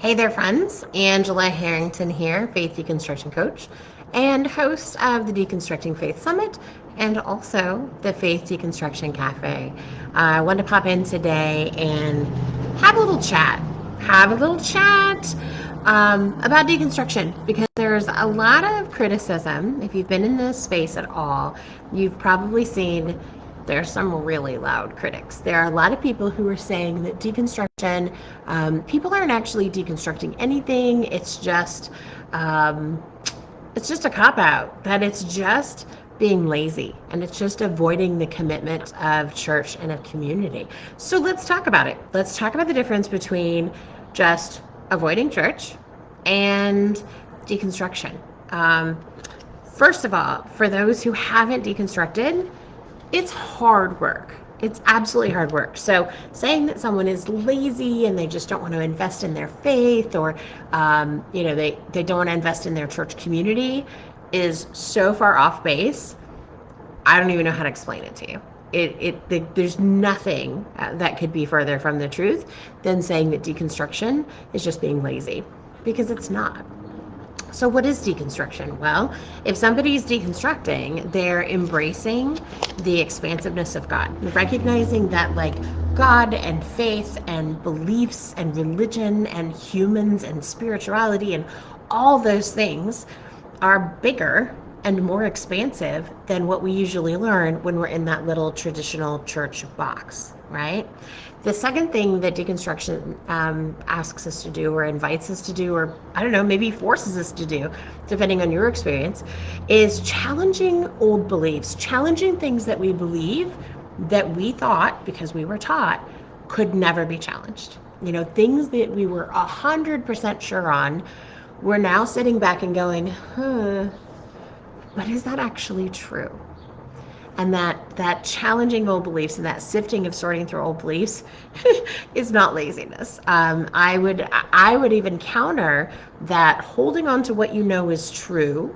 Hey there, friends. Angela Harrington here, Faith Deconstruction Coach and host of the Deconstructing Faith Summit and also the Faith Deconstruction Cafe. I wanted to pop in today and have a little chat. About deconstruction because there's a lot of criticism. If you've been in this space at all, you've probably seen there's some really loud critics. There are a lot of people who are saying that deconstruction, people aren't actually deconstructing anything. It's just a cop out. That it's just being lazy and it's just avoiding the commitment of church and of community. So let's talk about it. Let's talk about the difference between just avoiding church and deconstruction. First of all, for those who haven't deconstructed, it's hard work. It's absolutely hard work. So saying that someone is lazy and they just don't want to invest in their faith or, they don't want to invest in their church community is so far off base. I don't even know how to explain it to you. There's nothing that could be further from the truth than saying that deconstruction is just being lazy, because it's not. So what is deconstruction? Well, if somebody's deconstructing, they're embracing the expansiveness of God, recognizing that God and faith and beliefs and religion and humans and spirituality and all those things are bigger and more expansive than what we usually learn when we're in that little traditional church box, right? The second thing that deconstruction asks us to do or invites us to do, or I don't know, maybe forces us to do, depending on your experience, is challenging old beliefs, challenging things that we believe that we thought, because we were taught, could never be challenged. Things that we were 100% sure on, we're now sitting back and going, but is that actually true? And that challenging old beliefs and that sifting of sorting through old beliefs is not laziness. I would even counter that holding on to what you know is true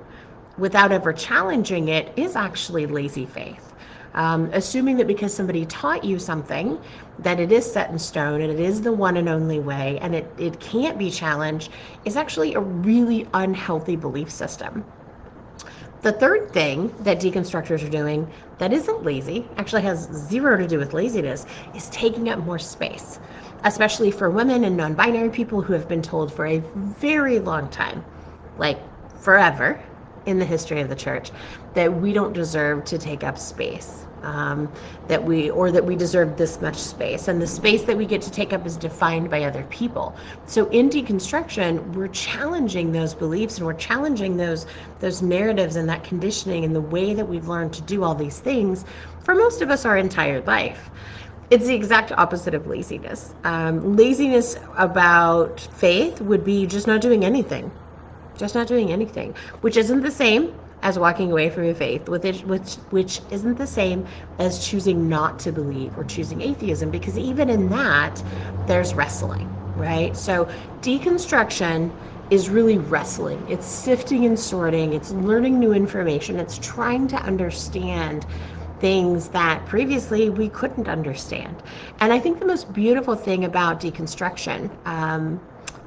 without ever challenging it is actually lazy faith. Assuming that because somebody taught you something, that it is set in stone and it is the one and only way and it can't be challenged is actually a really unhealthy belief system. The third thing that deconstructors are doing that isn't lazy, actually has zero to do with laziness, is taking up more space, especially for women and non-binary people who have been told for a very long time, like forever in the history of the church, that we don't deserve to take up space. That we deserve this much space, and the space that we get to take up is defined by other people. So in deconstruction, we're challenging those beliefs and we're challenging those narratives and that conditioning and the way that we've learned to do all these things for most of us our entire life. It's the exact opposite of laziness. Laziness about faith would be just not doing anything, which isn't the same as walking away from your faith, which isn't the same as choosing not to believe or choosing atheism, because even in that, there's wrestling, right? So deconstruction is really wrestling. It's sifting and sorting. It's learning new information. It's trying to understand things that previously we couldn't understand. And I think the most beautiful thing about deconstruction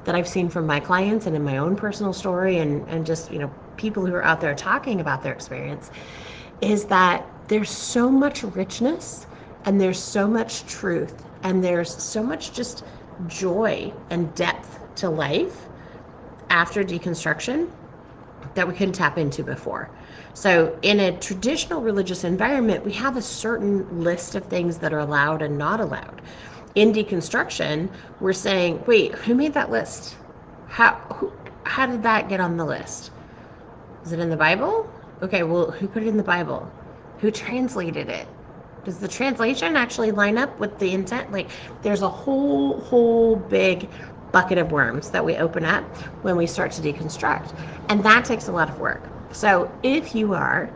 that I've seen from my clients and in my own personal story and just, people who are out there talking about their experience is that there's so much richness and there's so much truth and there's so much just joy and depth to life after deconstruction that we couldn't tap into before. So in a traditional religious environment, we have a certain list of things that are allowed and not allowed. In deconstruction, we're saying, wait, who made that list? How did that get on the list? Is it in the Bible? Okay, well, who put it in the Bible? Who translated it? Does the translation actually line up with the intent? There's a whole big bucket of worms that we open up when we start to deconstruct. And that takes a lot of work. So if you are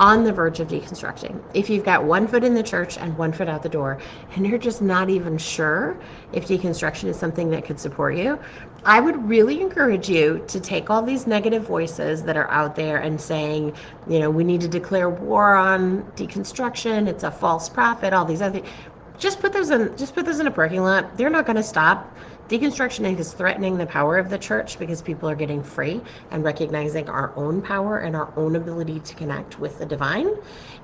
on the verge of deconstructing, if you've got one foot in the church and one foot out the door, and you're just not even sure if deconstruction is something that could support you, I would really encourage you to take all these negative voices that are out there and saying, we need to declare war on deconstruction, it's a false prophet, all these other things. Just put those in a parking lot. They're not going to stop Deconstruction is threatening the power of the church because people are getting free and recognizing our own power and our own ability to connect with the divine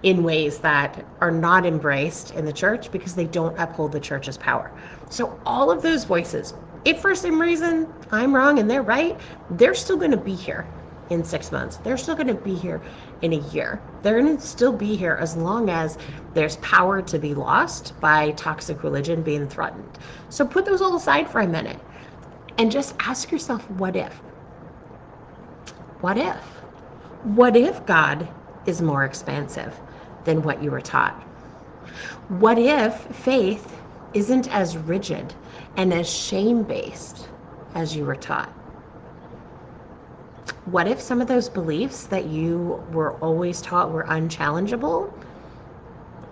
in ways that are not embraced in the church because they don't uphold the church's power. So all of those voices, if for some reason I'm wrong and they're right, they're still going to be here in 6 months. They're still going to be here in a year. They're going to still be here as long as there's power to be lost by toxic religion being threatened. So put those all aside for a minute and just ask yourself, what if? What if? What if God is more expansive than what you were taught? What if faith isn't as rigid and as shame-based as you were taught? What if some of those beliefs that you were always taught were unchallengeable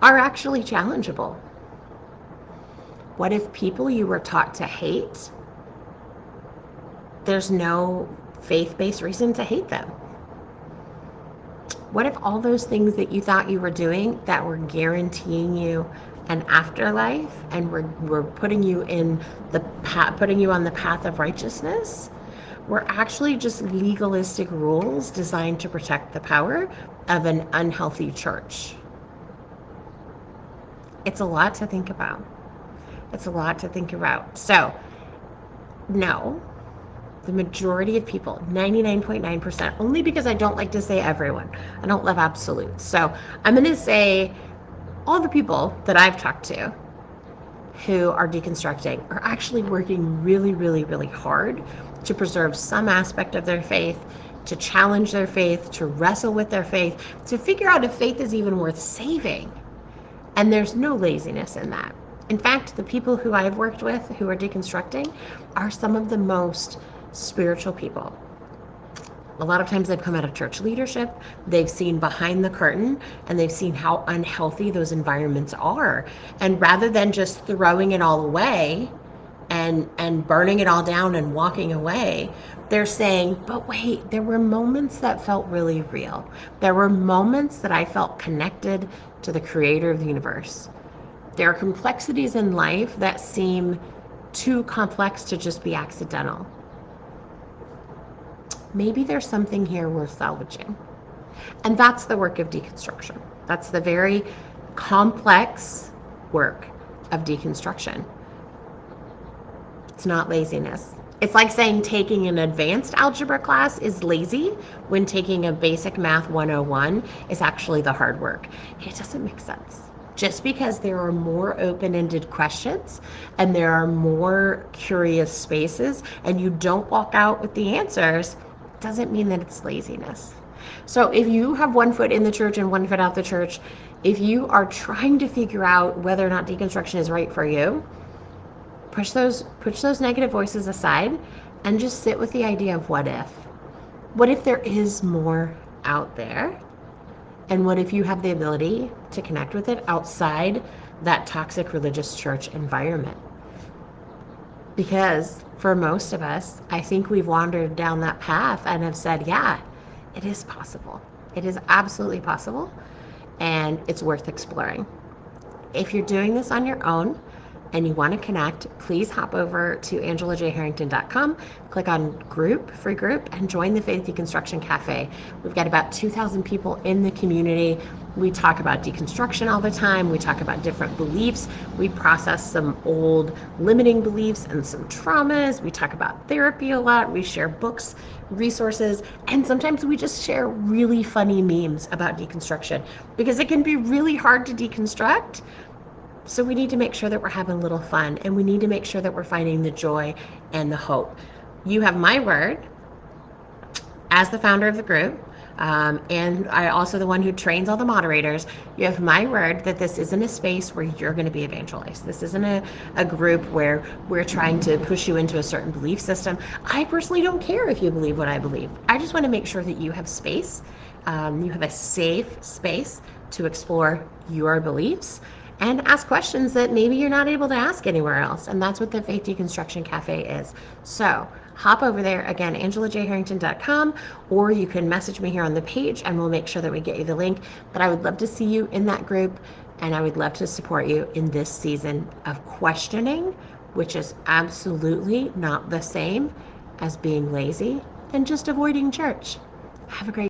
are actually challengeable? What if people you were taught to hate, there's no faith-based reason to hate them? What if all those things that you thought you were doing that were guaranteeing you an afterlife and were putting you in the putting you on the path of righteousness were actually just legalistic rules designed to protect the power of an unhealthy church? It's a lot to think about. It's a lot to think about. So, no, the majority of people, 99.9%, only because I don't like to say everyone. I don't love absolutes. So I'm going to say all the people that I've talked to who are deconstructing are actually working really, really, really hard to preserve some aspect of their faith, to challenge their faith, to wrestle with their faith, to figure out if faith is even worth saving. And there's no laziness in that. In fact, the people who I've worked with who are deconstructing are some of the most spiritual people. A lot of times they've come out of church leadership, they've seen behind the curtain, and they've seen how unhealthy those environments are. And rather than just throwing it all away and burning it all down and walking away, they're saying, but wait, there were moments that felt really real. There were moments that I felt connected to the creator of the universe. There are complexities in life that seem too complex to just be accidental. Maybe there's something here worth salvaging. And that's the work of deconstruction. That's the very complex work of deconstruction. It's not laziness. It's like saying taking an advanced algebra class is lazy when taking a basic math 101 is actually the hard work. It doesn't make sense. Just because there are more open-ended questions and there are more curious spaces and you don't walk out with the answers doesn't mean that it's laziness. So if you have one foot in the church and one foot out the church, if you are trying to figure out whether or not deconstruction is right for you, push those negative voices aside and just sit with the idea of what if. What if there is more out there? And what if you have the ability to connect with it outside that toxic religious church environment? Because for most of us, I think we've wandered down that path and have said, yeah, it is possible. It is absolutely possible. And it's worth exploring. If you're doing this on your own and you want to connect, please hop over to angelajharrington.com, click on group, free group, and join the Faith Deconstruction Cafe. We've got about 2,000 people in the community. We talk about deconstruction all the time. We talk about different beliefs. We process some old limiting beliefs and some traumas. We talk about therapy a lot. We share books, resources, and sometimes we just share really funny memes about deconstruction because it can be really hard to deconstruct. So we need to make sure that we're having a little fun, and we need to make sure that we're finding the joy and the hope. You have my word as the founder of the group, and I also the one who trains all the moderators. You have my word that this isn't a space where you're going to be evangelized. This isn't a group where we're trying to push you into a certain belief system. I personally don't care if you believe what I believe. I just want to make sure that you have space. You have a safe space to explore your beliefs and ask questions that maybe you're not able to ask anywhere else. And that's what the Faith Deconstruction Cafe is. So hop over there, again, angelajharrington.com, or you can message me here on the page and we'll make sure that we get you the link. But I would love to see you in that group, and I would love to support you in this season of questioning which is absolutely not the same as being lazy and just avoiding church. Have a great